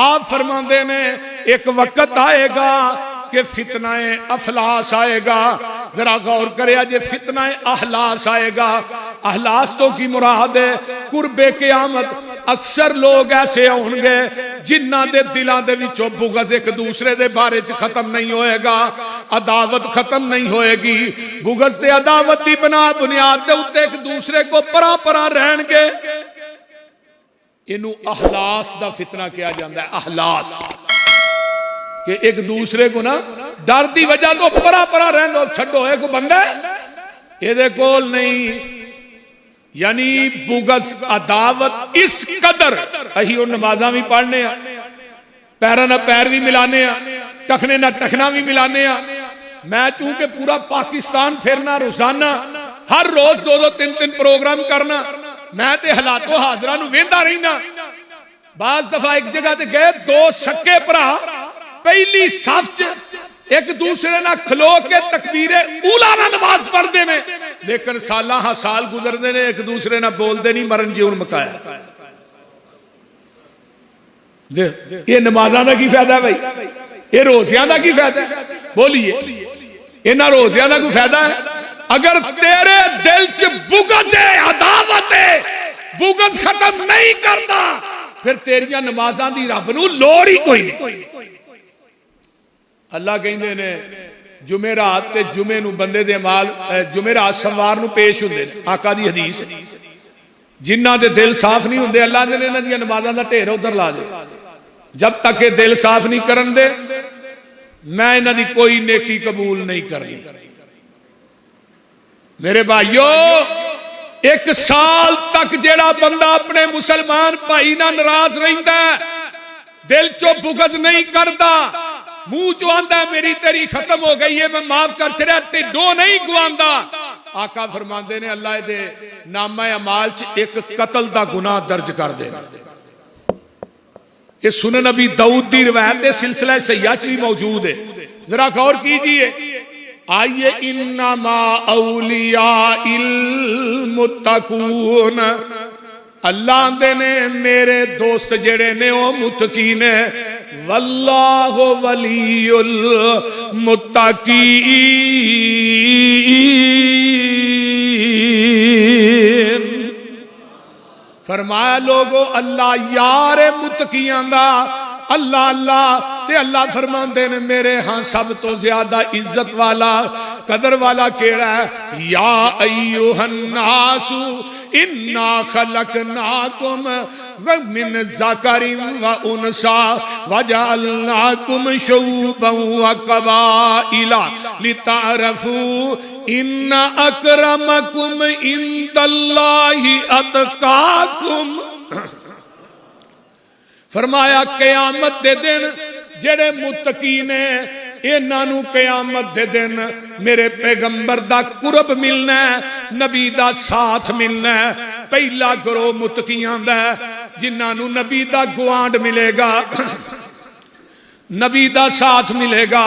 آپ فرماندے نے ایک وقت آئے گا کہ فتنہ افلاس آئے گا. ذرا غور کرے جے فتنہ احلاس آئے گا. احلاس تو کی مراد ہے قرب قیامت. اکثر لوگ ایسے ہوں گے جنہ دے دلاں دے وچوں بغض ایک دوسرے دے بارے چ ختم نہیں ہوئے گا, عداوت ختم نہیں ہوئے گی. بغض تے عداوت دی بنیاد دے اوتے ایک دوسرے کو پرا پرا رہن گے. اینو احلاس دا فتنہ کیا جاندا ہے. احلاس کہ ایک دوسرے کو نا ڈر دی وجہ تو پرا پرا رہن دو, چھڈو ہے کو بندہ اے دے کول نہیں. یعنی بغض عداوت اس قدر اہی او نمازاں بھی پڑھنے آ, پیراں نہ پیر بھی ملانے آ, ٹکنے نہ ٹکنا بھی ملانے آ. میں چونکہ پورا پاکستان پھرنا روزانہ, ہر روز 2-3 پروگرام کرنا, میں تے حالات و حاضرہ نو ویندا رہنا. بعض دفعہ ایک جگہ تے گئے, 2 سکے بھرا پہلی صف ایک دوسرے نہ کھلو کے تکبیر اولا نہ نماز پڑھ دے نے, لیکن سالاں ہاں سال گزر دے نے ایک دوسرے نہ بول دے نہیں مرن جیون مکایا. یہ نمازاں دا کی فائدہ ہے بھائی؟ یہ روزیاں دا کی فائدہ ہے؟ بولیے انہاں روزیاں دا کوئی فائدہ ہے؟ اگر تیرے دل چ بغض ہے, عداوت ہے, بغض ختم نہیں کرتا, پھر تیریاں نمازاں دی رب نو لوڑ ہی کوئی نہیں. اللہ کہندے نے جمعرات تے جمعے نو بندے دے مال جمعرات سوار نو پیش ہوندے. آقا دی حدیث جنہاں دے دل صاف نہیں ہوندے اللہ نے انہاں دی نمازاں دا ڈھیر ادھر لا دے. جب تک کہ دل صاف نہیں کرن دے میں انہاں دی کوئی نیکی قبول نہیں کرنی. میرے بھائیو, 1 سال تک جیڑا بندہ اپنے مسلمان بھائی نہ ناراض رہندا ہے, دل چو بغض نہیں کردا, منہ چو آندا ہے میری تیری ختم ہو گئی ہے میں معاف کر چھڑیا, تے ڈو نہیں گواندا. آقا فرماندے نے اللہ دے نامہ اعمال چ ایک قتل دا گناہ درج کر دے. یہ سنن نبی داؤد دی روایت ہے, سلسلہ سیاح چ بھی موجود ہے. ذرا غور کیجئے. آئیے انما اولیاء المتقون, اللہ دے نے میرے دوست جڑے نے وہ متقی نے. واللہ ولی المتقین, فرمایا لوگو اللہ یار متقیاں دا. اللہ اللہ تے اللہ فرماندے نے میرے ہاں سب تو زیادہ عزت والا قدر والا کیڑا ہے؟ یا ایوہ الناس انا خلقناکم من ذکر و انثى وجعلناکم شعوبا و قبائل لتعرفوا ان اکرمکم عند اللہ اتقاکم. فرمایا قیامت دے دن جڑے متقی نے انہاں نو قیامت دے دن میرے پیغمبر دا قرب ملنا ہے, نبی دا ساتھ ملنا ہے. پہلا گروہ متقیاں دا جنہاں نو نبی دا گوانڈ ملے گا, نبی دا ساتھ ملے گا.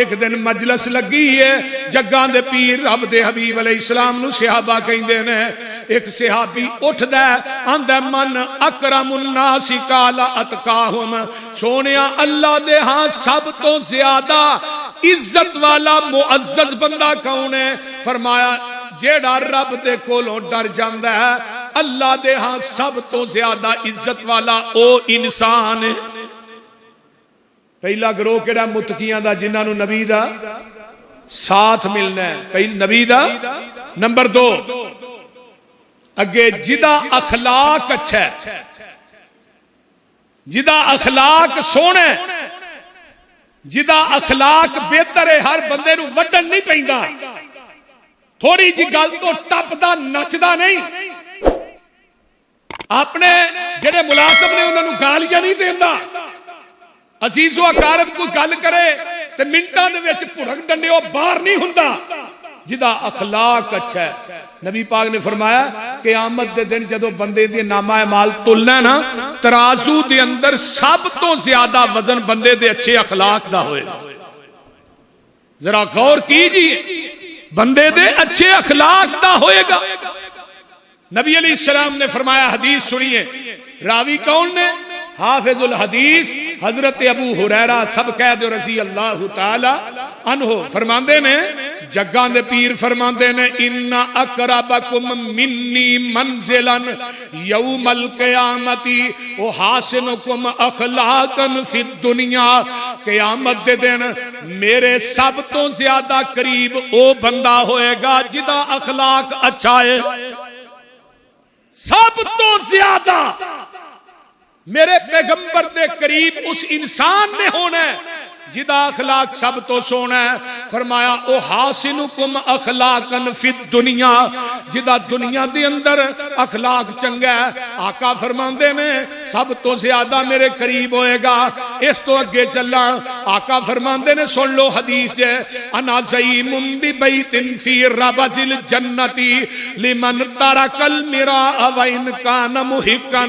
ایک دن مجلس لگی ہے جگاں دے پیر رب دے حبیب علیہ السلام نو صحابہ کہندے نے. ایک صحابی اٹھدا ہے آندا من اکرم الناس قال اتقاہم, سونیا اللہ دے ہاں سب تو زیادہ عزت والا معزز بندہ کون ہے؟ فرمایا جیڑا رب دے کولوں ڈر جاندا ہے. اللہ دے ہاں سب تو زیادہ عزت والا او انسان ہے. پہلا گروہ کیڑا متقیاں دا جنہاں نو نبی دا ساتھ ملنا ہے, پہلا نبی دا. نمبر 2 اگے جدا اخلاق اچھا ہے, جدا اخلاق سونا ہے, جدا اخلاق بہتر ہے. ہر بندے نو وڈن نہیں پیندا, تھوڑی جی گل تو ٹپدا نچدا نہیں. اپنے جڑے ملازم نے انہاں نو گالیاں نہیں دیندا. عزیز و اقارب کوئی گل کرے تے منٹاں دے وچ پھڑک ڈنڈے او باہر نہیں ہوندا. جدا اخلاق اچھا ہے. نبی پاک نے فرمایا قیامت دے دن جدو بندے دی نامہ اعمال تلنا ہے نا, ترازو دے اندر سب تو زیادہ وزن بندے دے اچھے اخلاق دا ہوئے. ذرا غور کیجئے, بندے دے اچھے اخلاق دا ہوئے گا. نبی علیہ السلام نے فرمایا, حدیث سنیے, راوی کون نے؟ حافظ الحدیث حضرت ابو ہریرہ سب کہہ دو رضی اللہ تعالی عنہ فرماندے نے جگاں دے پیر فرماندے نے ان اقربکم منی منزلا یوم القیامت وحاسنکم اخلاقا فی الدنیا قیامت دے دن میرے سب تو زیادہ قریب او بندہ ہوئے گا جدا اخلاق اچھا ہے سب تو زیادہ میرے پیغمبر دے قریب اس انسان نے ہونا ہے جدا اخلاق سب تو سونا ہے فرمایا او حاسنکم اخلاقا فی الدنیا جدا دنیا دے اندر اخلاق چنگا ہے آقا فرماندے نے سب تو زیادہ میرے قریب ہوئے گا اس تو اگے چلا آقا فرماندے نے سن لو حدیث ہے انا زعیم ببیت فی ربض الجنت لمن ترک المراء وان کان محقا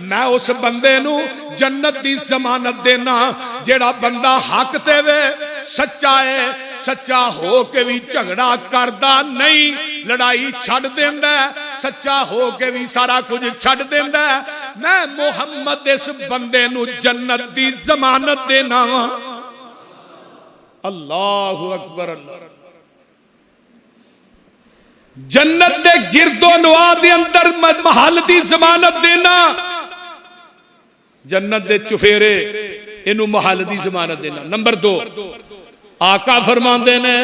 میں اس بندے نو جنت دی ضمانت دینا جیڑا بندہ حق تے وے سچا ہے سچا ہو کے بھی جھگڑا کردا نہیں لڑائی چھڑ دیندا ہے سچا ہو کے بھی سارا کچھ چھڑ دیندا ہے میں محمد اس بندے نو جنت دی ضمانت دینا وا اللہ اکبر اللہ جنت دے گرد و نواح دے اندر محل دی ضمانت دینا جنت دے چفیرے انہوں محل دی ضمانت دینا نمبر 2 آقا فرماندے نے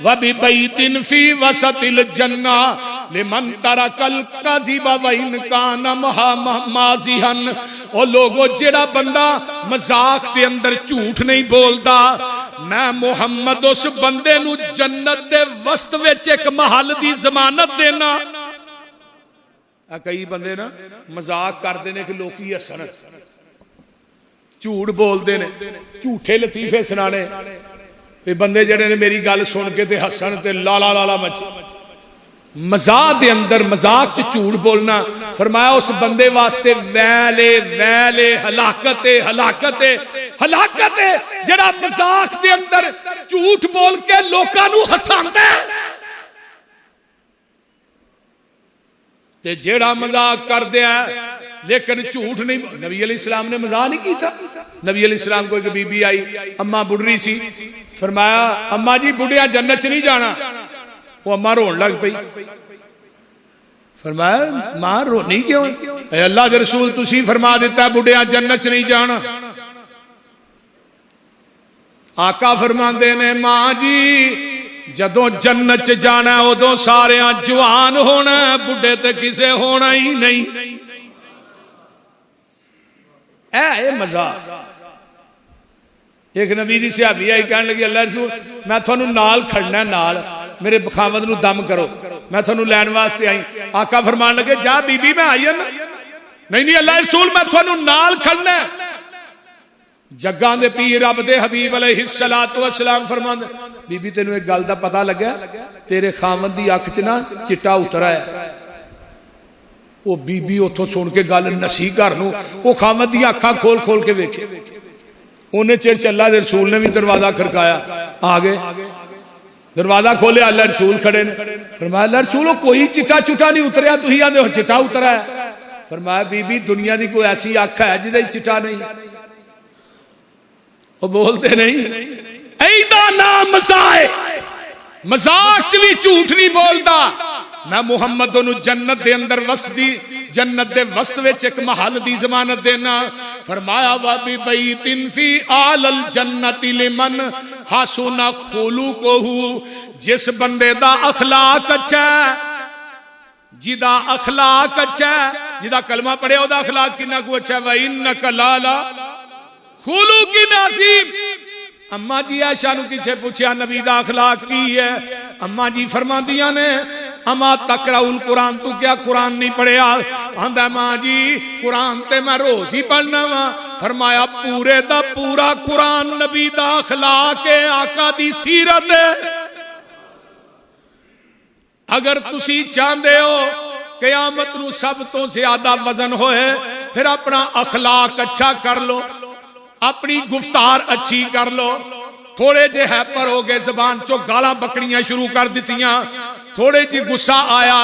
وَبِبَيْتٍ فِي وَسَطِ الْجَنَّةِ لِمَنْ تَرَكَ الْكَذِبَ وَإِنْ كَانَ مَازِحًا او لوگو جیڑا بندہ مذاق دے اندر جھوٹ نہیں بولدا میں محمد اس بندے نو جنت دے وسط وچ ایک محل دی ضمانت دینا کئی بندے نا مذاق کردے نے کہ لوکی ہسن جھوٹ بولدے نے جھوٹے لطیفے سنانے تے بندے جڑے نے میری گل سن کے تے ہسن تے لالا لالا مچ مزاق دے اندر مذاق چ جھوٹ بولنا فرمایا اس بندے واسطے ویل ہلاکت ہلاکت ہلاکت جڑا مذاق دے اندر جھوٹ بول کے لوکاں نو ہساندا ہے تے جیڑا مذاق کر دیا لیکن جھوٹ نہیں نبی علیہ السلام نے مذاق نہیں کی تھا نبی علیہ السلام کو ایک بی بی آئی اماں بڑھری سی فرمایا اماں جی بڑھیا جنت چ نہیں جانا وہ اماں رون لگ پئی فرمایا ماں رونی کیوں اے اللہ دے رسول تسی فرما دیتا ہے بڑھیا جنت چ نہیں جانا آقا فرماندے نے ماں جی جدوں جنت چ جانا ہے ادوں سارے جوان ہونا بڈھے تے کسے ہونا ہی نہیں اے مزاق ایک نبی دی صحابی آئی کہنے لگی اللہ رسول میں تھانوں نال کھڑنا نال میرے بخاوت نو دم کرو میں تھانوں لین واسطے آئی آقا فرمان لگے جا بی بی میں آئی نا نہیں اللہ رسول میں تھانوں نال کھڑنا جگاں دے پیر رب دے حبیب علیہ السلام فرماندے بی بی تینوں ایک گل دا پتہ لگا تیرے خاوند دی اکھ چ نا چٹا اترا ہے وہ بی بی اتھوں سن کے گل نسی گھر نو وہ خاوند دی اکھاں کھول کھول کے ویکھے انہیں چر چلا دے رسول نے بھی دروازہ کھڑکایا آگے دروازہ کھولے اللہ رسول کھڑے نے فرمایا اللہ رسول کوئی چٹا چٹا نہیں اتریا تسی آندے ہو چٹا اترا ہے فرمایا بی بی دنیا دی کوئی ایسی اکھ ہے جدے چٹا نہیں وہ بولتے نہیں ایدہ نام مزاق چوی جھوٹ نہیں بولتا میں محمد انہوں جنت دے اندر وسط دی جنت دے وسط وچ ایک محل دی ضمانت دینا فرمایا وَبِبَيْتٍ فِي آلَ الْجَنَّةِ لِمَنْ حَسُنَ خُلُقُهُ جس بندے دا اخلاق اچھا ہے جدا اخلاق اچھا ہے جدا کلمہ پڑھے او دا اخلاق کنا کو اچھا ہے وَإِنَّكَ لَعَلَىٰ خُلُقٍ عَظِيمٍ اماں جی عائشہ نو پیچھے پوچھیا نبی دا اخلاق کی ہے اماں جی فرماندیاں نے اما تقرأ القرآن تو کیا قرآن نہیں پڑھیا آندا ماں جی قرآن تے میں روز ہی پڑھنا وا فرمایا پورے دا پورا قرآن نبی دا اخلاق ہے آقا دی سیرت ہے اگر تسی چاہندے ہو قیامت نو سب تو زیادہ وزن ہوئے پھر اپنا اخلاق اچھا کر لو اپنی گفتار اچھی کر لو تھوڑے جے ہیپر ہو گئے زبان چو گالاں بکڑیاں شروع کر دیتیاں تھوڑے جی غصہ آیا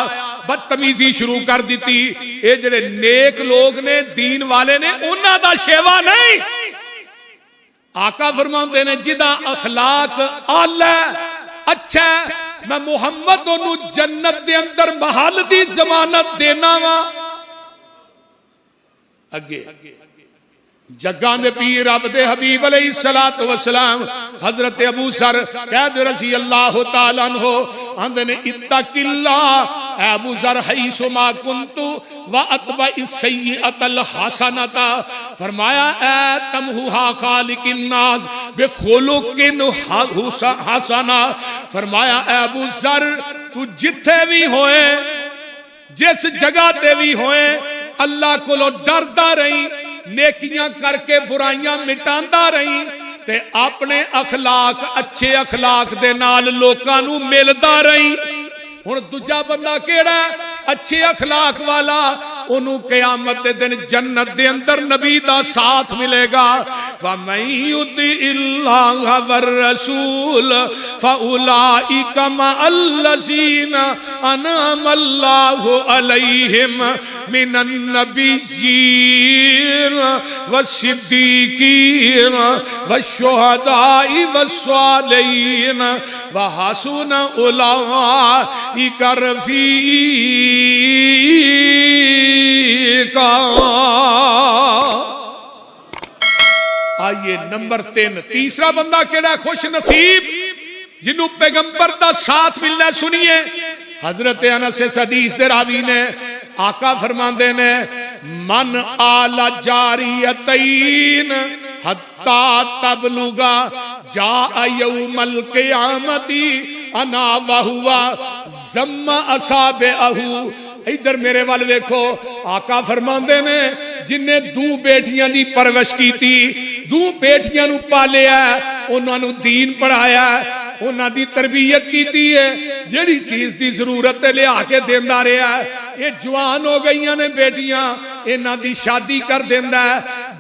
بدتمیزی شروع کر دیتی اے جڑے نیک لوگ نے دین والے نے انہاں دا شیوا نہیں آقا فرماتے نے جدا اخلاق آلہ اچھا ہے میں محمد انہوں جنت دے اندر محل دی ضمانت دینا وا اگے جگاں دے پیر رب دے حبیب علیہ السلام حضرت ابو ذر قید رضی اللہ تعالیٰ عنہ اندے نے اتق اللہ اے ابو ذر حیث ما کنت واتبع السیئۃ الحسنۃ فرمایا اے تمحوها خالق الناس بخلق حسن فرمایا اے ابو ذر تو جتھے بھی ہوئے جس جگہ تے بھی ہوئے اللہ کو ڈردا رہی نیکیاں کر کے برائیاں مٹاندا رہی تے اپنے اخلاق اچھے اخلاق دے نال لوکاں نو ملدا رہی ہن دوجا بندہ کیڑا اچھے اخلاق والا انہوں قیامت دے دن جنت دے اندر نبی دا ساتھ ملے گا وَمَن يُطِعِ اللَّهَ وَالرَّسُولَ فَأُولَئِكَ مَعَ الَّذِينَ أَنْعَمَ اللَّهُ عَلَيْهِمْ مِنَ النَّبِيِّينَ وَالصِّدِّيقِينَ وَالشُّهَدَاءِ وَالصَّالِحِينَ وَحَسُنَ أُولَئِكَ رفیقا آئیے نمبر 3 تیسرا بندہ کیڑا خوش نصیب جنہوں پیغمبر دا ساتھ ملنا سنیے حضرت انس حدیث دے راوی نے آقا فرماندے نے من آل جاریتین حتی تبلغا جاء یوم القیامتی انا وہوا زم اصابعہ ادھر میرے وال ویکھو آقا فرماندے نے جن نے دو بیٹیاں دی پرورش کی تھی دو بیٹیاں نو پالیا انہاں نو دین پڑھایا انہاں دی تربیت کیتی ہے جیڑی چیز دی ضرورت ہے لیا کے دیندا رہیا ہے یہ جوان ہو گئیاں نے بیٹیاں انہاں دی شادی کر دیندا ہے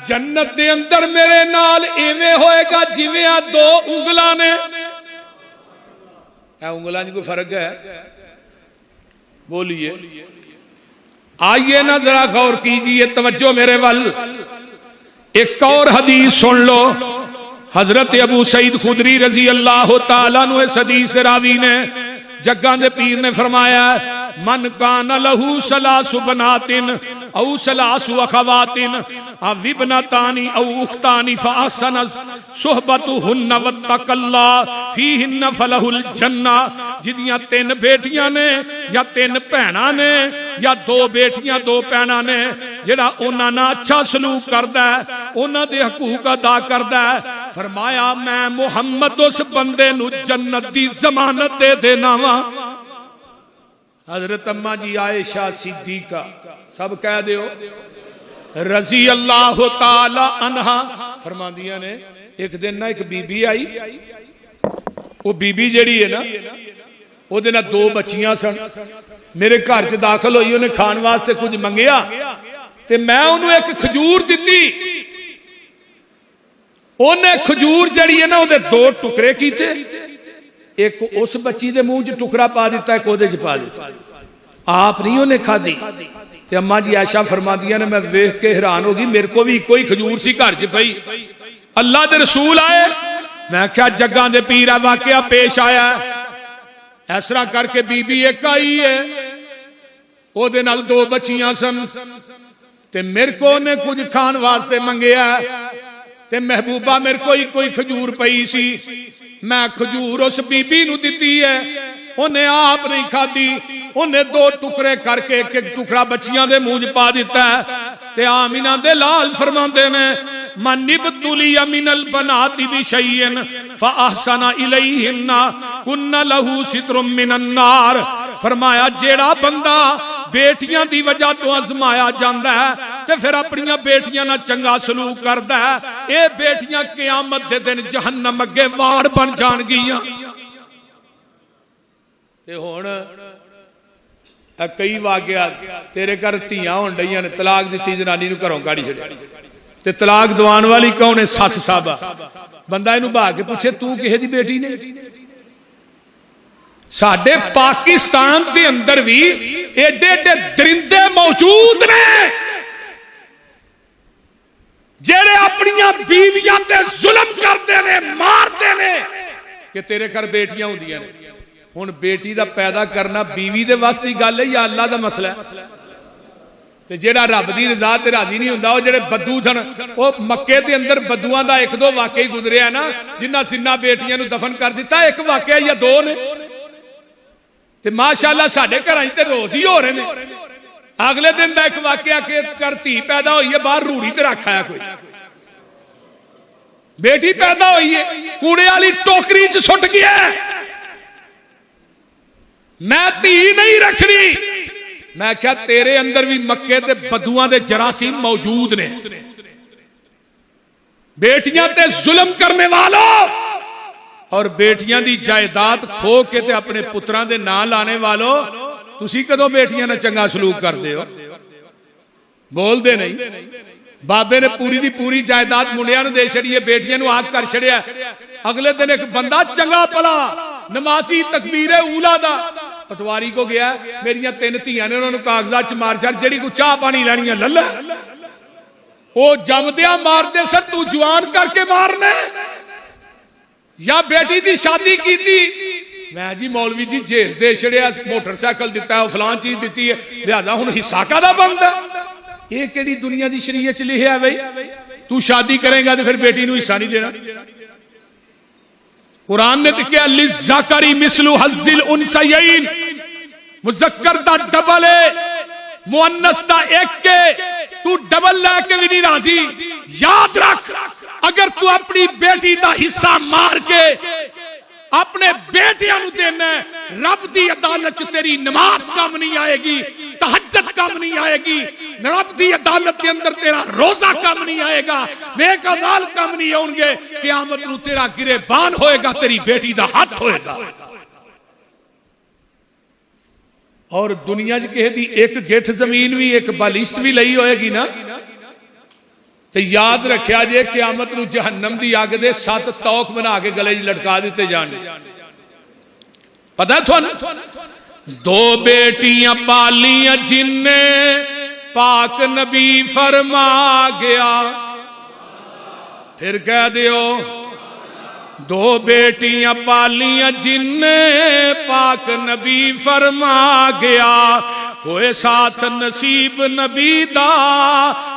جنت دے اندر میرے نال ایویں ہوئے گا جویں دو انگلاں نے اے انگلاں دی کوئی فرق ہے بولیے آئیے نا ذرا غور کیجئے توجہ میرے ول ایک اور حدیث سن لو حضرت ابو سعید خدری رضی اللہ تعالیٰ عنہ اس حدیث راوی نے جگاں دے پیر نے فرمایا من کان لہو ثلاث بنات او ثلاث اخوات او ابنتان او اختان فاحسن صحبتهن واتقى الله فيهن فله الجنہ جدیاں 3 بیٹیاں نے یا 3 بہناں نے یا 2 بیٹیاں 2 بہناں نے جڑا انہاں نال اچھا سلوک کردا ہے انہاں دے حقوق ادا کردا ہے فرمایا میں محمد اس بندے نو جنت دی ضمانت دے دینا وا حضرت اماں جی عائشہ صدیقہ سب کہہ دیو رضی اللہ تعالی عنہا فرماندیاں نے ایک دن نا ایک بی بی آئی وہ بی بی جڑی ہے نا وہ دے نا 2 بچیاں سن میرے گھر چ داخل ہوئی انہیں کھان واسطے کچھ منگیا تے میں انہوں ایک کھجور دیتی انہیں کھجور جڑی ہے نا وہ دے 2 ٹکڑے کیتے ایک اس بچی دے منہ چ ٹکڑا پا دیتا ہے کودے چ پا دیتا آپ نہیں انہیں کھا دی تے اماں جی عائشہ فرما دیا نے میں ویکھ کے حیران ہوگی میرے کو بھی کوئی کھجور سی گھر چ پئی اللہ دے رسول آئے میں کیا جگاں دے پیرا واقعہ پیش آیا اس طرح کر کے بی بی ایک آئی ہے او دے نال 2 بچیاں سن تے میرے کو نے کچھ کھان واسطے منگیا تے محبوبہ میرے کوئی کھجور پئی سی میں کھجور اس بی بی نو دتی ہے انہیں آپ نہیں کھاتی انہیں 2 ٹکڑے کر کے ایک ٹکڑا بچیاں دے منہ پا دیتا ہے تے آمینہ دے لال فرماندے نے من ابتلی من البنات بشیئن فاحسن الیہن کن لہو ستر من النار فرمایا جیڑا بندہ بیٹیاں دی وجہ تو ازمایا جاندہ ہے تے پھر اپنیاں بیٹیاں نہ چنگا سلوک کردا ہے اے بیٹیاں قیامت دے دن جہنم اگے واڑ بن جان گیاں تے ہن کئی واقعات تیرے گھر تیاں ہون ڈیاں نے طلاق دتی جنانی نو گھروں کاڑی چھڑیا تے طلاق دوان والی کون ہے سس صاحبہ بندہ اینو بھا کے پوچھے تو کہے دی بیٹی نے ساڈے پاکستان دے اندر بھی ایڈے ایڈے درندے موجود نے جڑے اپنیاں بیویاں تے ظلم کر کہ تیرے گھر بیٹیاں ہوندیاں نے. ہن بیٹی دا پیدا کرنا بیوی دے وس دی گل ہے یا اللہ دا مسئلہ ہے؟ تے جیڑا رب دی رضا تے راضی نہیں ہوندا، او جڑے بدو سن، او مکے دے اندر بدوؤں دا ایک دو واقعی گزریا نا، جنہاں سنہ بیٹیاں نو دفن کر دیتا، ایک واقعہ یا دو نے. تے ماشاءاللہ ساڈے گھراں تے روز ہی ہو رہے نے. اگلے دن دا ایک واقعہ کہ کر دھی پیدا ہوئی ہے، باہر روڑی تے رکھ آیا کوئی. بیٹی پیدا ہوئی ہے، کوڑے والی ٹوکری چ سٹ گیا ہے. میں دھی نہیں رکھنی. میں کیا تیرے اندر بھی مکے تے بدوؤں دے جراثیم موجود نے. بیٹیاں تے ظلم کرنے والوں اور بیٹیاں دی جائیداد کھو کے تے اپنے پتراں دے نام لانے والوں، تسی کدوں بیٹیاں نہ چنگا سلوک کردے ہو؟ بول دے نہیں. بابے نے پوری دی پوری جائیداد منڈیاں نو دے چھڑی ہے، بیٹیاں نو آگ کر چھڑیا. اگلے دن ایک بندہ چنگا پلا نمازی تکبیر اولا دا پٹواری کو گیا، میریاں 3 دھیاں نے، انہوں نے کاغذات مار چار جڑی کو چاہ پانی لینی ہے للہ وہ جمدیا مار دے سر. تو جوان کر کے مارنے یا بیٹی دی شادی کی تھی؟ میں جی مولوی جی جیل دے چھڑیا، موٹر سائیکل دیتا ہے، فلان چیز دیتی ہے، لہذا ہن حصہ کا بنتا. یہ کیڑی دنیا دی شریعت چ لکھیا ہے بھائی؟ تو شادی کرے گا تو پھر بیٹی نو حصہ نہیں دینا. قرآن نے کہا للذکر مثل حظ الانثیین، مذکر دا ڈبل ہے، مؤنث دا ایک کے، تو ڈبل لے کے بھی نہیں راضی. یاد رکھ، اگر تو اپنی بیٹی دا حصہ مار کے اپنے بیٹیاں نو دینا ہے، رب دی عدالت تیری نماز کام نہیں آئے گی، تہجد کام نہیں آئے گی، رب دی عدالت کے اندر تیرا روزہ کام نہیں آئے گا، نیک اعمال کام نہیں ہوں گے. قیامت نو تیرا گریبان ہوئے گا، تیری بیٹی دا ہاتھ ہوئے گا. اور دنیا جی کہے دی ایک گٹھ زمین بھی ایک بالشت بھی لئی ہوئے گی نا، تو یاد رکھیا جے قیامت نو جہنم دی آگ دے 7 توق بنا کے گلے لٹکا دیتے جانے. پتہ ہے تھوڑا 2 بیٹیاں پالیاں جن نے پاک نبی فرما گیا. پھر کہہ دیو 2 بیٹیاں پالیاں جن نے پاک نبی فرما گیا. کوئی ساتھ نصیب نبی دا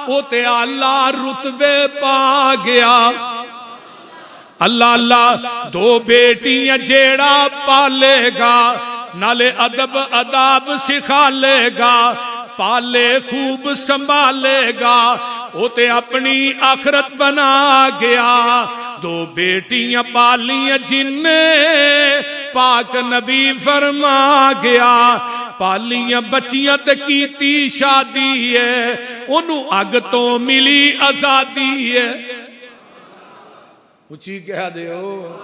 او تے اللہ رتبے پا گیا. اللہ اللہ 2 بیٹیاں جیڑا پالے گا، نالے ادب اداب سکھا لے گا، پالے خوب سنبھالے گا، او تے اپنی آخرت بنا گیا. 2 بیٹیاں پالیاں جن نے پاک نبی فرما گیا. پالیاں بچیاں تے کیتی شادی ہے، انہوں اگ تو ملی آزادی ہے. اچھی کہہ دے ہو.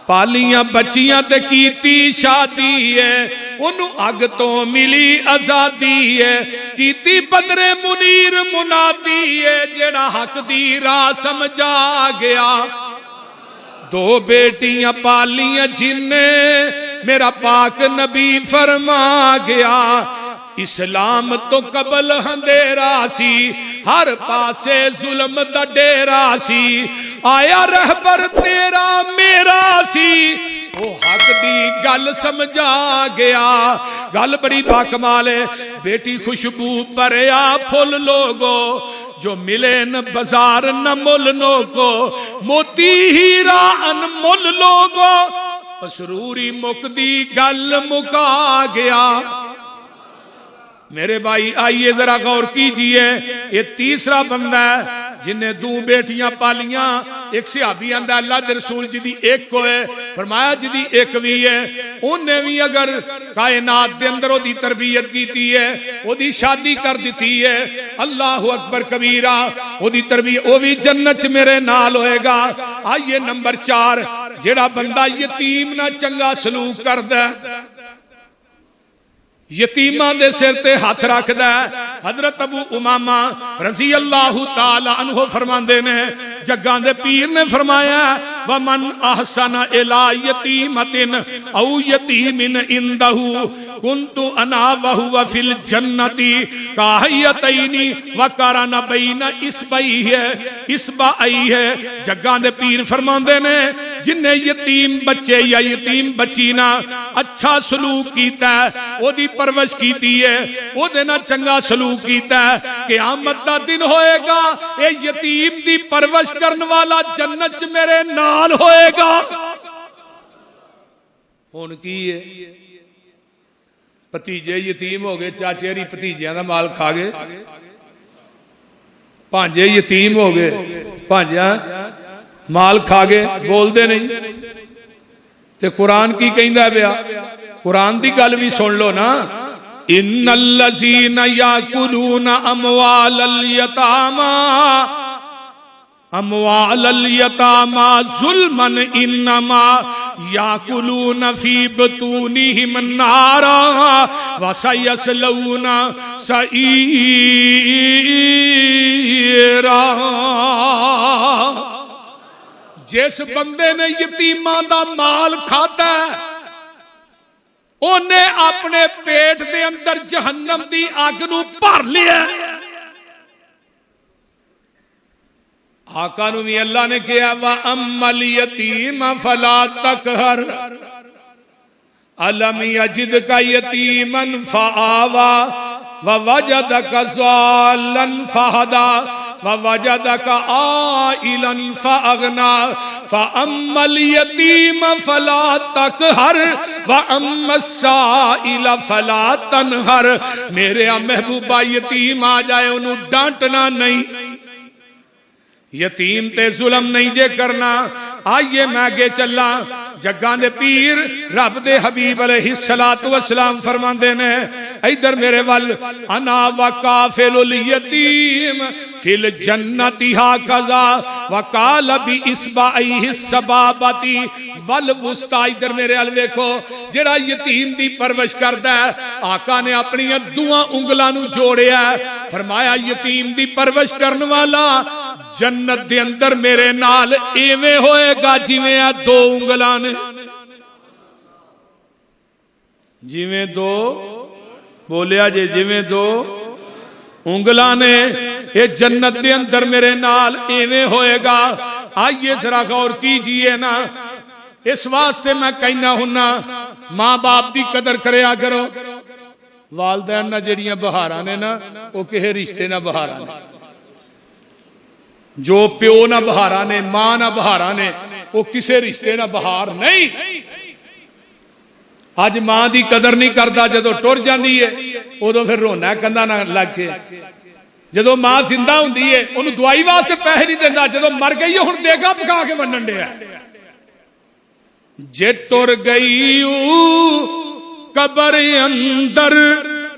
پالیاں بچیاں تے کیتی شادی ہے، انہوں اگ تو ملی آزادی ہے. کیتی بدر منیر منادی ہے، جڑا حق دی راہ سمجھا گیا. 2 بیٹیاں پالیاں جن نے میرا پاک نبی فرما گیا. اسلام تو قبل اندھیرا سی، ہر پاسے ظلم دا ڈیرا سی. آیا رہبر تیرا میرا سی، وہ حق دی گل سمجھا گیا. گل بڑی باکمال ہے. بیٹی خوشبو پریا پھول لوگو، جو ملے نہ بازار نہ مل نوکو، موتی ہیرا انمول لوگو، مسروری مکدی گل مکا گیا. میرے بھائی آئیے ذرا غور کیجئے، یہ تیسرا بندہ ہے جن نے 2 بیٹیاں پالیاں. ایک صحابی آندہ اللہ دے رسول جی دی ایک کو ہے، فرمایا جی دی ایک بھی ہے. انہیں بھی اگر کائنات دے اندر وہ دی تربیت کیتی ہے، وہ دی شادی کر دیتی ہے، اللہ اکبر کبیرہ، وہ دی تربیت، وہ بھی جنت میرے نال ہوئے گا. آئیے نمبر 4، جیڑا بندہ یتیم نہ چنگا سلوک کر دے، یتیماں دے سر تے ہاتھ رکھ دے. حضرت ابو امامہ رضی اللہ تعالی عنہ فرماندے نے، جگاں دے پیر نے فرمایا وَمَنْ أَحْسَنَ إِلَىٰ يَتِيمَةٍ أَوْ يَتِيمٍ عِنْدَهُ كُنْتُ أَنَا وَهُوَ فِي الْجَنَّةِ كَهَيَّتَيْنِ وَقَرَنَ بَيْنَ إِصْبَعَيْهِ. جگاں دے پیر فرماندے نے جنہیں یتیم بچے یا یتیم بچی نہ اچھا سلوک کیتا ہے او دی پرورش کیتی ہے او دے نہ چنگا سلوک کیتا ہے قیامت دا دن ہوئے گا اے یتیم دی پرورش کرن والا جنت چ میرے نال ہوئے گا ہن کی ہے بھتیجے یتیم ہو گئے چاچے دی بھتیجیاں دا مال کھا گئے بھانجے یتیم ہو گئے بھانجیاں مال کھا گئے بول دے نہیں تے قرآن کی کہندا پیا قرآن دی گل بھی سن لو نا ان الذین یاکلون اموال الیتاما ظلما انما یاکلون فی بطونہم النارا وسیصلون سعیرا جس بندے نے یتیماں دا مال کھاتا ہے انہیں اپنے پیٹ دے اندر جہنم دی اگ نو بھر لیا آقا نو بھی اللہ نے کہا وَأَمَّا الْيَتِيمَ فَلَا تَقْهَرْ أَلَمْ يَجِدْكَ يَتِيمًا فَآوَى وَوَجَدَكَ ضَالًّا فَهَدَى وَوَجَدَكَ عَائِلًا فَأَغْنَى فَأَمَّا الْيَتِيمَ فَلَا تَقْهَرْ وَأَمَّا السَّائِلَ فَلَا تَنْهَرْ میرے محبوبہ یتیم آ جائے انہوں ڈانٹنا نہیں یتیم تے ظلم نہیں جے کرنا آئیے میں آگے چلا جگاں دے پیر رب دے حبیب علیہ السلام فرماندے نے ادھر میرے ول انا وکافل الیتیم فی الجنت ھکذا وقال باصبعیہ السبابۃ والوسطی ادھر میرے ول ویکھو جڑا یتیم دی پرورش کردا ہے آقا نے اپنی دوواں انگلاں نو جوڑیا فرمایا یتیم دی پرورش کرن والا جنت دے اندر میرے نال ایویں ہوئے گا جویں آ دو انگلاں نے جویں دو بولیا جے جویں دو انگلاں نے یہ جنت دے اندر میرے نال ایویں ہوئے گا آئیے ذرا غور کیجئے نا اس واسطے میں کہنا ہونا ماں باپ دی قدر کریا کرو والدین نہ جڑیاں بہاراں نے نا وہ کہے رشتے نہ بہاراں نے جو پیو نہ بہارا نے ماں نہ بہارا نے وہ کسے رشتے نہ بہار نہیں آج ماں دی قدر نہیں کرتا جدو ٹر جاندی ہے ادو پھر رونا کندھا نہ لگ کے جدو ماں زندہ ہوندی ہے انہوں دوائی واسطے پیسے نہیں دینا جدو مر گئی ہے ہن دے گا پکا کے ونڈن دیا جے ٹر گئی قبر اندر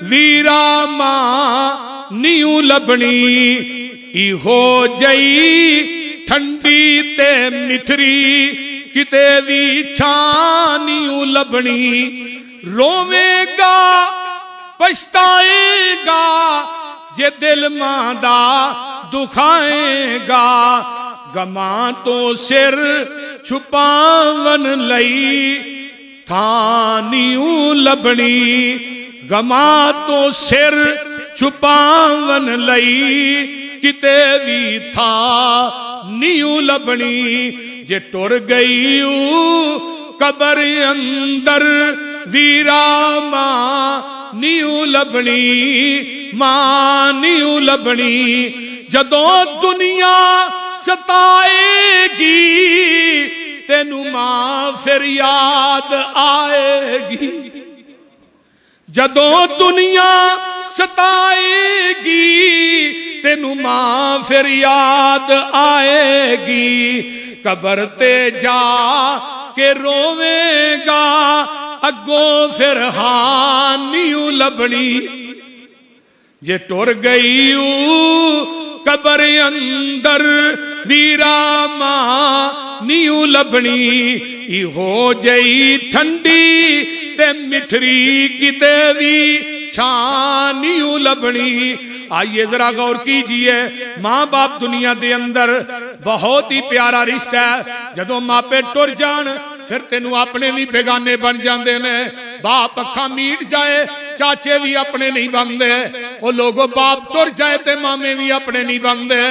ویرا ماں نیو لبنی ای ہو جئی ٹھنڈی تے مٹھری کتے بھی چھانیوں لبنی روے گا پچھتائے گا جے دل ماں دا دکھائے گا گماں تو سر چھپاون لئی تھانیوں لبنی گماں تو سر چھپاون لئی کتے بھی تھا نیو لبنی جے ٹر گئی قبر اندر ویرا ماں نیو لبنی ماں نیو لبنی جدوں دنیا ستائے گی تینو ماں پھر یاد آئے گی جدوں دنیا ستائے گی تینو ماں پھر یاد آئے گی قبر تے جا کے روے گا اگوں پھر ہانیوں لبنی جے ٹر گئی قبر اندر ویرا ماں نیو لبنی ای ہو جئی ٹھنڈی تے مٹھری کتے بھی چھانیوں لبنی آئیے ذرا غور کیجئے ماں باپ دنیا دے اندر بہت ہی پیارا رشتہ ہے جدوں ماں پہ ٹر جان پھر تینوں اپنے بھی بیگانے بن جاندے نے باپ اکھاں میٹ جائے چاچے بھی اپنے نہیں بنتے وہ لوگوں باپ تر جائے تے مامے بھی اپنے نہیں بنتے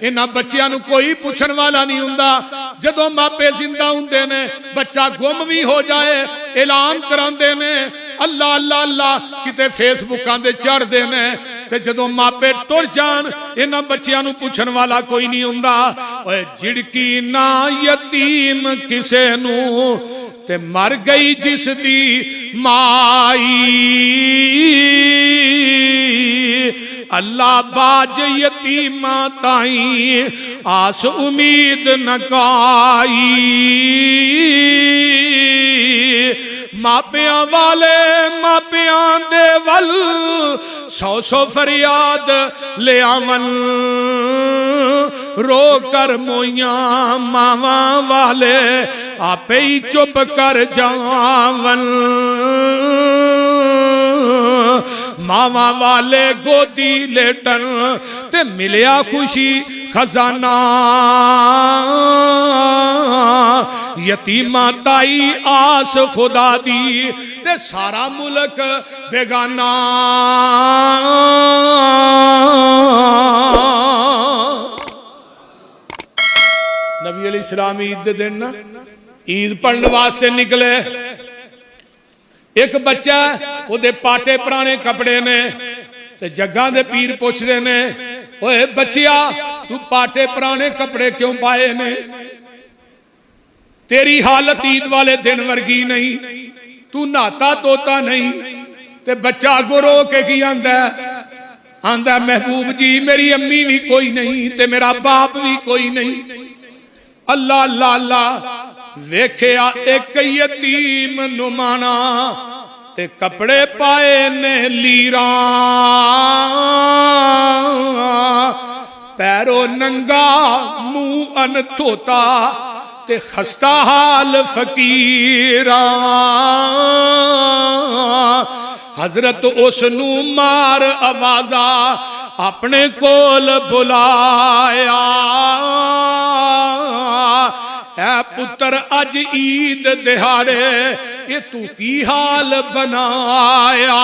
انہاں بچیاں نو کوئی پوچھن والا نہیں ہوندا جدوں ماپے زندہ ہوندے نے بچہ گم بھی ہو جائے اعلان کراندے نے اللہ اللہ اللہ کتے فیس بکاں دے چڑھ دے نے تے جدوں ماپے ٹر جان انہاں بچیاں نو پوچھن والا کوئی نہیں ہوندا اوے جھڑکی نہ یتیم کسے نو تے مر گئی جس دی مائی اللہ باج یتیماں تائیں آس امید نہ کائی ماپیاں والے ماپیاں دے ول سو سو فریاد لے آون رو کر مویاں ماواں والے آپے ہی چپ کر جاون ماواں والے گودی لیٹن تے ملیا خوشی خزانہ یتیمہ تائی آس خدا دی تے سارا ملک بیگانہ نبی علیہ السلام عید دے دن عید پڑھنے واسطے نکلے ایک بچہ وہ دے پاٹے پرانے کپڑے نے تے جگہ دے پیر پوچھ دے نے اوے بچیا تو پاٹے پرانے کپڑے کیوں پائے نے تیری حالت عید والے دن ورگی نہیں تو ناتا توتا نہیں تے بچہ گرو کے کی آندہ محبوب جی میری امی بھی کوئی نہیں تے میرا باپ بھی کوئی نہیں اللہ اللہ اللہ ویکھیا ایک یتیم نمانا تے کپڑے پائے نے لیران پیرو ننگا منہ ان دھوتا تے خستہ حال فقیران حضرت اس نو مار آوازا اپنے کول بلایا اے پتر اج عید دہاڑے یہ تو کی حال بنایا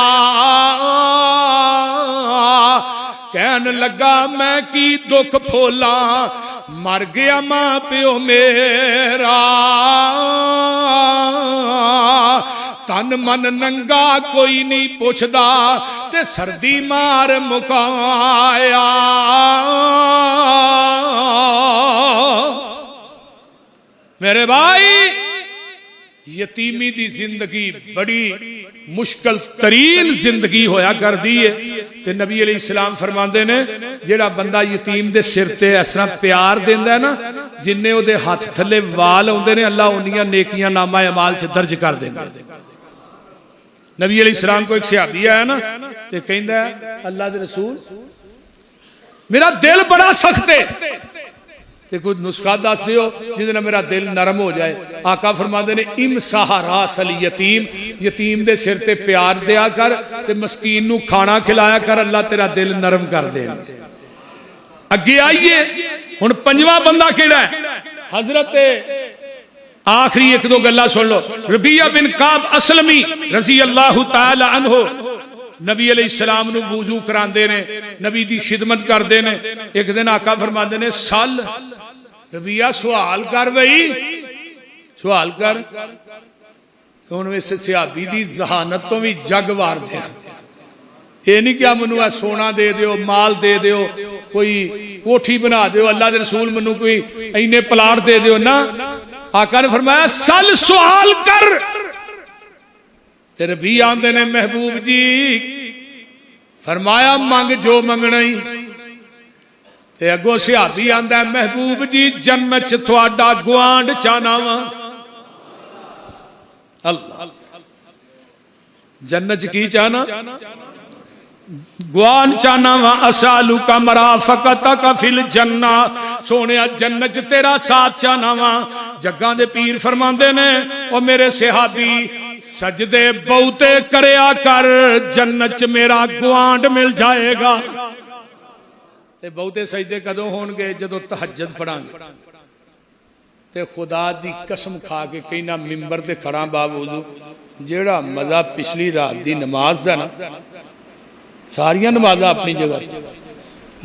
کہن لگا میں کی دکھ پھولا مر گیا ماں پیو میرا تن من ننگا کوئی نہیں پوچھدا تے سردی مار مکایا میرے بھائی یتیمی دی زندگی بڑی مشکل ترین زندگی ہویا کر دی ہے تے نبی علیہ السلام فرماندے نے جیڑا بندہ یتیم دے سر تے اس طرح پیار دیندا ہے نا جننے او دے ہاتھ تھلے وال ہوندے نے اللہ انیاں نیکیاں نامہ اعمال چ درج کر دیندا نبی علیہ السلام کو ایک صحابی آیا نا تے کہندا ہے اللہ دے رسول میرا دل بڑا سخت ہے تے کوئی نسخہ دس دیو جس نے میرا دل نرم ہو جائے آقا فرماندے نے امسح راس الیتیم یتیم دے سر تے پیار دیا کر تے مسکین نو کھانا کھلایا کر اللہ تیرا دل نرم کر دے اگے آئیے ہن پنجواں بندہ کیڑا ہے حضرت آخری ایک دو گلا سن لو ربیہ بن کعب اسلمی رضی اللہ تعالی عنہ نبی علیہ السلام نو وضو کراندے نے نبی دی خدمت کردے نے ایک دن آقا فرماندے نے سال ربیہ سوال کر بھئی سوال کر ہن ویسے صحابی دی ذہانت تو بھی جگ وار دیا یہ نہیں کیا منو سونا دے دیو مال دے دیو کوئی کوٹھی بنا دیو اللہ دے رسول منو کوئی اینے پلاٹ دے دیو نا آقا نے فرمایا سال سوال کر تیرے بھی آندے نے محبوب جی فرمایا مانگ جو منگنائی تے اگو صحابی آندہ ہے محبوب جی جنت چ تھوڑا گوانڈ چانا وا اللہ جنت چ کی چانا گوان چانا وا اسالو کا مرافقتک فی الجنہ سونے جنت تیرا ساتھ چانا وا جگاں دے پیر فرماندے نے او میرے صحابی سجدے بہتے کریا کر جنت چ میرا گوانڈ مل جائے گا تے بہتے سجدے کدوں ہون گے جدو تہجد پڑھاں گے تے خدا دی قسم کھا کے کہنا ممبر تے کھڑا باوضو جیڑا مزہ پچھلی رات دی نماز دا نا ساریاں نمازاں اپنی جگہ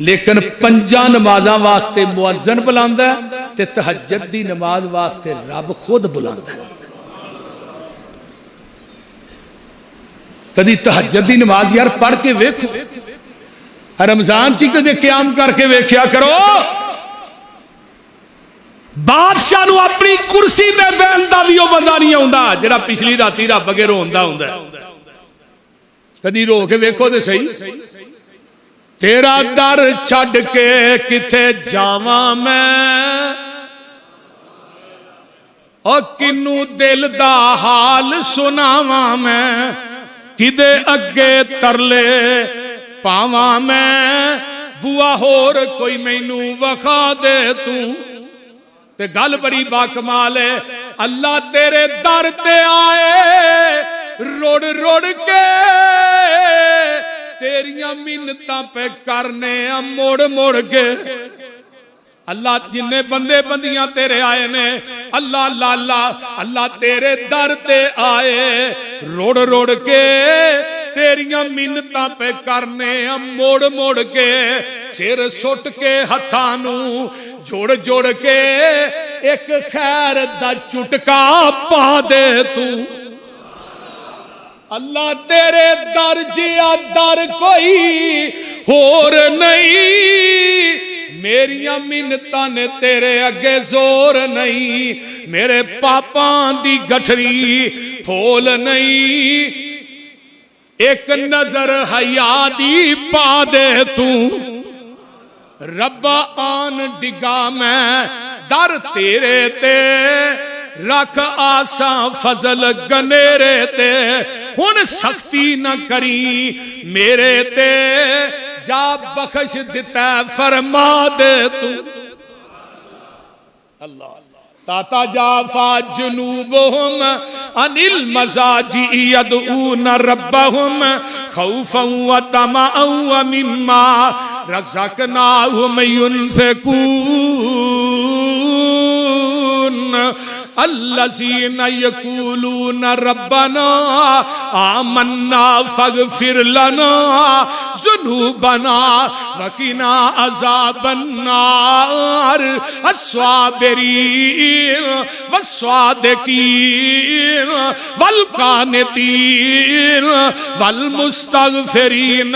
لیکن پنجاں نمازاں واسطے مؤذن بلاندا ہے تے تہجد دی نماز واسطے رب خود بلاندا ہے. کدی تہجد دی نماز یار پڑھ کے ویکھو رمضان چی کدے قیام کر کے ویکھیا کرو. بادشاہ نو اپنی کرسی تے بیٹھن دا وی او مزہ نہیں آوندا جڑا پچھلی راتی رب اگے روندا ہوندا ہے. کدی رو کے ویکھو تے صحیح. تیرا در چھڈ کے کتے جاواں میں او کنوں دل دا حال سناواں میں کدے اگے ترلے پاواں میں بوا ہور کوئی مینوں وکھا دے تو. تے گل بڑی باکمال ہے اللہ تیرے در تے آئے روڑ روڑ کے تیریاں منتاں پہ کرنے موڑ موڑ کے. اللہ جننے بندے بندیاں تیرے آئے نے اللہ اللہ اللہ اللہ تیرے در تے آئے روڑ روڑ کے تیریاں منتاں پہ کرنے موڑ موڑ کے سر سٹ کے ہتھانوں جوڑ جوڑ کے ایک خیر دا چٹکا پا دے تو. اللہ تیرے در جیا در کوئی ہور نہیں میریاں منتاں نے تیرے اگے زور نہیں میرے پاپاں دی گٹھری پھول نہیں ایک نظر حیا دی پا دے تو. ربا آن ڈگا میں در تیرے تے رکھ آساں فضل گنیرے تے ہن سختی نہ کری میرے تے جا بخش دیتا فرما دے تو. اللہ تاتا جافا جنوبهم عن المزاجع يدعون ربهم خوفا وطمعا ومما رزقناهم ينفقون الذين يقولون ربنا آمنا فاغفر لنا ذنوبنا وقنا عذاب النار الصابرين والصادقين والقانتين والمستغفرين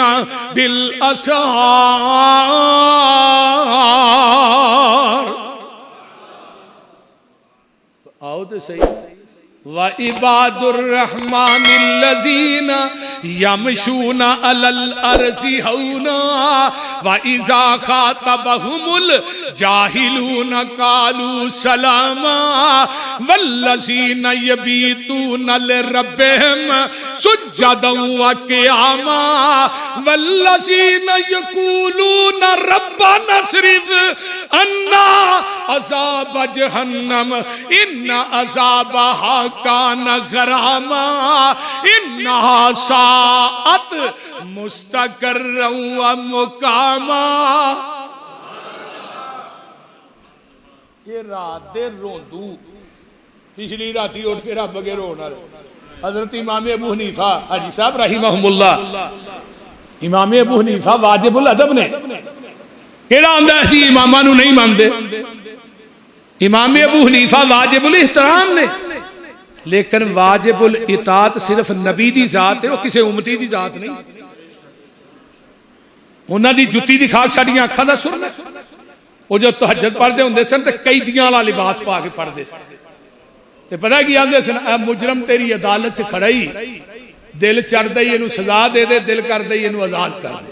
بالأسحار. آؤ تو صحیح. وَعِبَادُ الرَّحْمَنِ الَّذِينَ يَمْشُونَ عَلَى الْأَرْضِ هَوْنًا وَإِذَا خَاطَبَهُمُ الْجَاهِلُونَ قَالُوا سَلَامًا وَالَّذِينَ يَبِيتُونَ لِرَبِّهِمْ سُجَّدًا وَقِيَامًا وَالَّذِينَ يَقُولُونَ رَبَّنَا اصْرِفْ عَنَّا عَذَابَ جَهَنَّمَ إِنَّ عَذَابَهَا کان غراما انہا ساعت مستقرا و مقاما. یہ رات دے روندو پچھلی راتی اٹھ کے رب اگے رونا. حضرت امام ابو حنیفہ حاجی صاحب رحمہم اللہ امام ابو حنیفہ واجب الادب نے کیڑا آندا اسی اماماں نو نہیں مانتے. امام ابو حنیفہ واجب الاحترام نے لیکن واجب الاطاعت صرف نبی دی ذات ہے وہ کسی امتی دی ذات نہیں. انہاں دی جُتی دی خاک ساڈیاں اکھاں دا سرنا. وہ جو تہجد پڑھدے ہوندے سن تے قیدیاں والا لباس پا کے پڑھدے سن تے پتہ کی آندے سن اے مجرم تیری عدالت چ کھڑا ہی دل چڑھدا ہی اینو سزا دے دے دل کردا ہی اینو آزاد کر دے.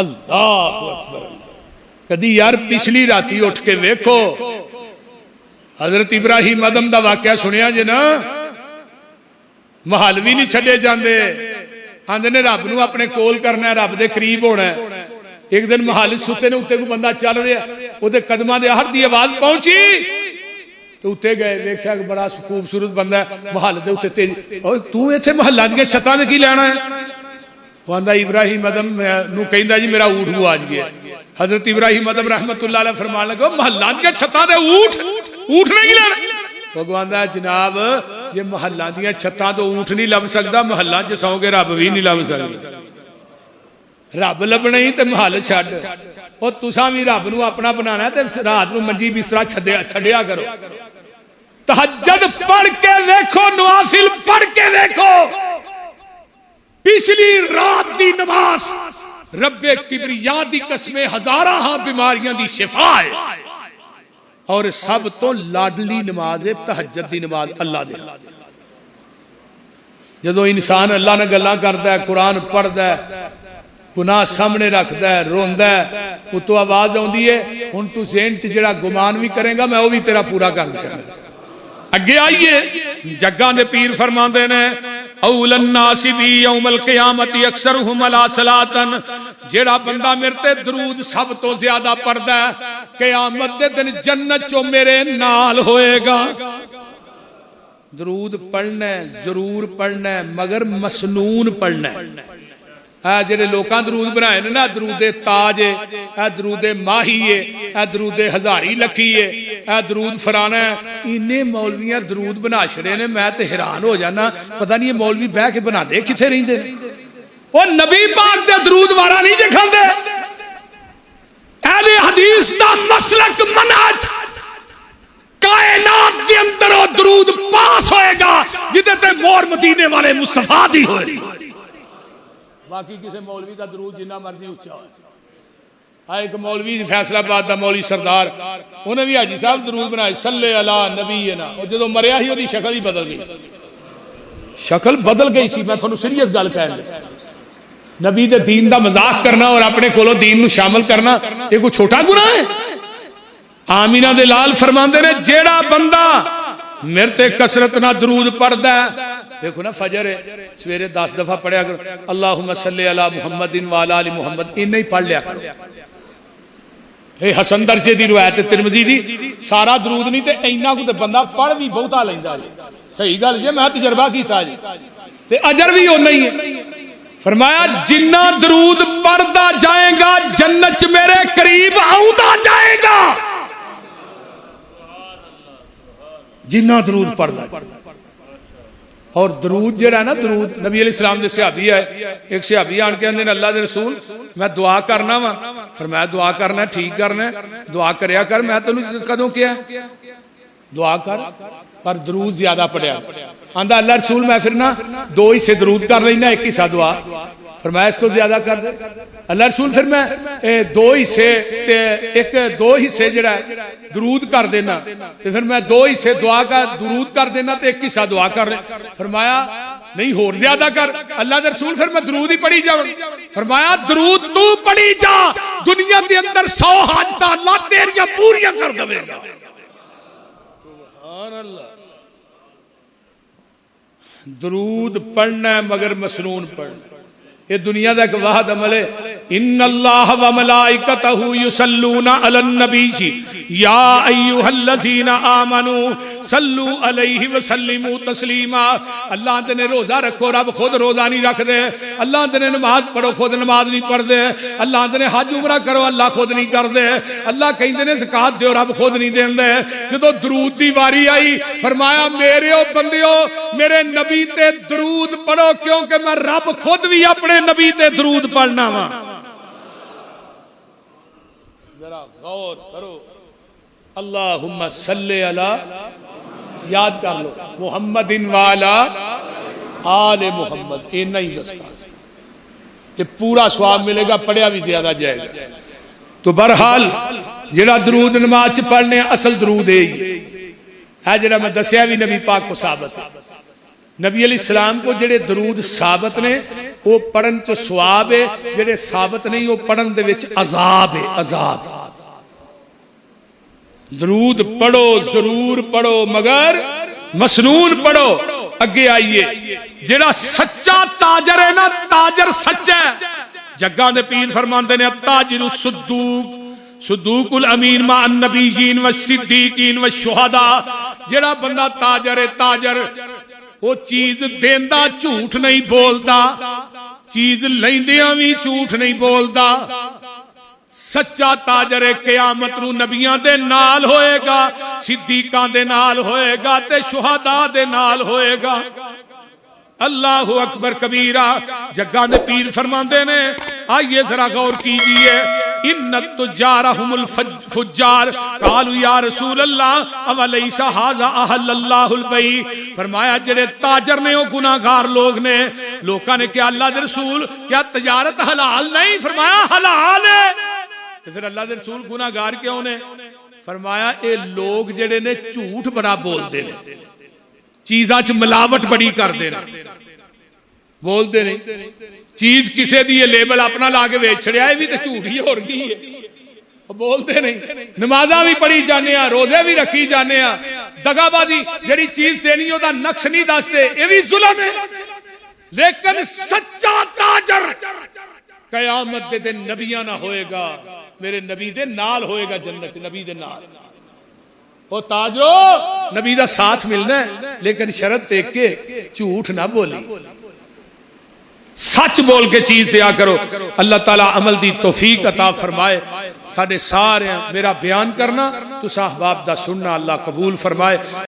اللہ اکبر. کدی یار پچھلی راتی اٹھ کے ویکھو حضرت ابراہیم ادم دا واقعہ سنیا جے نا. محل بھی نہیں چھڈے جاندے آندے نے رب نو اپنے کول کرنا ہے رب دے قریب ہونا ہے. ایک دن محل ستے نے اتنے کو بندہ چل رہا وہ دے قدماں دے ہر دی آواز پہنچی تو اتنے گئے ویکھیا کہ بڑا خوبصورت بندہ ہے محل دے اتنے تیز تو ایتھے محلہ دے چھتاں تے کی لینا ہے. وہ آندا ابراہیم ادم نو کہندا جی میرا اونٹ گواچ گیا. حضرت ابراہیم ادم رحمت اللہ علیہ فرمان لگو محلہ دیا چھتاں دے اونٹ نہیں لینا. بھگوان دا جناب جے محلہ دیا چھتاں تو اونٹ نہیں لب سکتا, محلہ چ سو کے رب بھی نہیں لب سکتا. رب لبنا ہی تے محل چھڈ. اور تساں بھی رب نو اپنا بنانا ہے تے رات نو منجی بستر چھڈیا کرو. تہجد پڑھ کے دیکھو, نوافل پڑھ کے دیکھو. پچھلی رات دی نماز رب کبریا دی قسمیں ہزاراں ہاں بیماریاں دی شفا ہے. اور سب تو لاڈلی نماز ہے تہجد دی نماز اللہ دے. جدو انسان اللہ نے گلاں کردا ہے, قرآن پڑھدا ہے, گناہ سامنے رکھدا ہے, روندا ہے, اتو آواز آندی ہے ہن تو ذہن چ جڑا گمان بھی کرے گا میں وہ بھی تیرا پورا کر دیا. اگے آئیے جگاں دے پیر فرماندے نے اول الناس بی یوم القیامت اکثرهم علی صلاۃ, جیڑا بندہ میرے تے درود سب تو زیادہ پڑھدا ہے قیامت دے دن جنت چو میرے نال ہوئے گا. درود پڑھنا ہے, ضرور پڑھنا ہے, مگر مسنون پڑھنا ہے. اے جڑے لوکاں درود بنائے نا, درود تاج ہے, اے درود ماہی ہے, اے درود ہزاری لکھی ہے, اے درود فرانا ہے, انہیں مولویاں درود بنا چھڑے نے. میں تے حیران ہو جانا, پتہ نہیں یہ مولوی بہ کے بنا دے کتھے رہندے نے. او نبی پاک دے درود وارا نہیں جے کھاندے. اہل حدیث دا مسلک منہج کائنات دے اندر او درود پاس ہوئے گا جدے تے مور مدینے والے مصطفیٰ دی ہوئے. باقی کسی مولوی دا درود جنہ مرضی اچھا ہو. ایک مولوی فیصلہ آباد دا مولوی سردار, انہیں بھی حاجی صاحب درود بنائے صلی اللہ نبینا, اور جدو مریا ہی وہ شکل ہی بدل گئی. شکل بدل گئی سی. میں تھانوں سیریس گل کہہ رہا, نبی دے دین دا مذاق کرنا اور اپنے کولو دین نو شامل کرنا یہ کوئی چھوٹا گناہ ہے. آمینہ دے لال فرماندے نے جیڑا بندہ میرے تے کثرت نہ درود پڑھدا ہے, دیکھو نا فجر ہے سویرے 10 دفعہ پڑھیا کرو اللہم صلی علی محمد وعلی آل محمد, انہیں ہی پڑھ لیا کرو. اے حسن درجے دی روایت ترمذی دی, سارا درود نہیں تے اینا کو تے بندہ پڑھ بھی بہتا لیندا جی. صحیح گل جی, میں تجربہ کیتا جی, تے اجر بھی ہونا ہی ہے. فرمایا جنہ درود پڑھدا جائے گا جنت میرے قریب آؤندا جائے گا. جنہ درود پڑھدا. اور درود جڑا نا, درود نبی علیہ السلام دے صحابی ہے, ایک صحابی آن کے اندے نے اللہ دے رسول میں دعا کرنا وا. فرمایا دعا کرنا ٹھیک کرنا, دعا کریا کر, میں تینوں کدوں کیا دعا کر پر درود زیادہ پڑھیا. آندا اللہ رسول میں پھر نا 2 حصے درود کر لینا, 1 حصہ دعا. فرمایا اس کو زیادہ کر دے. اللہ رسول پھر میں 2 حصے تے 2 حصے جڑا ہے درود کر دینا, تے پھر میں 2 حصے دعا کا درود کر دینا تے 1 حصہ دعا کر. فرمایا نہیں اور زیادہ کر. اللہ دے رسول پھر میں درود ہی پڑھی جاؤں. فرمایا درود تو پڑھی جا, دنیا دے اندر 100 حاجتاں اللہ تیریاں پوریاں کر دے گا. سبحان اللہ. درود پڑھنا ہے مگر مسنون پڑھنا. یہ دنیا دا ایک واحد عمل ہے. ان اللہ و ملائکتہ یصلون علی النبی یا ایھا الذین آمنوا صلوا علیہ وسلموا تسلیما. اللہ دے نے روزہ رکھو, رب خود روزہ نہیں رکھ دے. اللہ دے نے نماز پڑھو, خود نماز نہیں پڑھ دے. اللہ دے نے حج عمرہ کرو, اللہ خود نہیں کر دے. اللہ کہندے نے زکات دیو, رب خود نہیں دیندے. جدوں درود دی واری آئی فرمایا میرے بندیو میرے نبی تے درود پڑھو, کیونکہ میں رب خود بھی اپنے نبی تے درود پڑھنا وا. ذرا غور کرو. اللہم صلی علی, یاد کر لو, محمد والا آل محمد, یہ نہیں بس یہ پورا ثواب ملے گا, پڑھیا بھی زیادہ جائے گا. تو بہرحال جڑا درود نماز پڑھنے اصل درود ہے جڑا میں دسیا بھی نبی پاک کو ثابت ہے. نبی علیہ السلام کو جڑے درود ثابت نے وہ پڑھن تو ثواب ہے, جڑے ثابت نہیں وہ پڑھن دے وچ عذاب ہے. عذاب. درود پڑھو, ضرور پڑھو, مگر مسنون پڑھو. اگے آئیے جڑا سچا تاجر ہے نا, تاجر سچا ہے. جگاں دے پیر فرماندے نے التاجر الصدوق صدوق الامین مع النبیین والصدیقین والشہداء. جڑا بندہ تاجر ہے, تاجر وہ چیز دیندا جھوٹ نہیں بولدا, چیز لیندیاں بھی جھوٹ نہیں بولدا, سچا تاجر قیامت نو نبیاں دے نال ہوئے گا، صدیقاں دے نال ہوئے گا تے شہداء دے نال ہوئے گا۔ اللہ اکبر کبیرہ۔ جگاں دے پیر فرماندے نے آئیے ذرا غور کیجئے، ان التجار هم الفجار قالوا یا رسول اللہ اولیس ھذا احل اللہ البیع۔ فرمایا جڑے تاجر نے وہ گناہگار لوگ نے۔ لوکاں نے کیا اللہ دے رسول کیا تجارت حلال نہیں؟ فرمایا حلال ہے۔ پھر اللہ دے رسول گناہگار کیوں نے؟ فرمایا اے لوگ جڑے نے جھوٹ بڑا بولتے ہیں، چیزاں چ ملاوٹ بڑی کردے نے، بولتے نہیں چیز کسے دی لیبل اپنا لا کے ویچ چھڑیا ہے بھی تے جھوٹ ہی ہو گئی ہے، بولتے نہیں۔ نمازاں بھی پڑھی جانے ہاں، روزے بھی رکھی جانے ہاں، دگا بازی جڑی چیز دینی او دا نقش نہیں دستے، یہ بھی ظلم ہے۔ لیکن سچا تاجر قیامت دے دن نبیاں نہ ہوئے گا، میرے نبی دے نال ہوئے گا جنت، نبی دے نال۔ او تاجرو نبی دا ساتھ ملنا ہے، لیکن شرط دیکھ کے جھوٹ نہ بولی، سچ بول کے چیز دیا کرو۔ اللہ تعالیٰ عمل دی توفیق عطا فرمائے۔ ساڈے سارے میرا بیان کرنا تو احباب دا سننا اللہ قبول فرمائے۔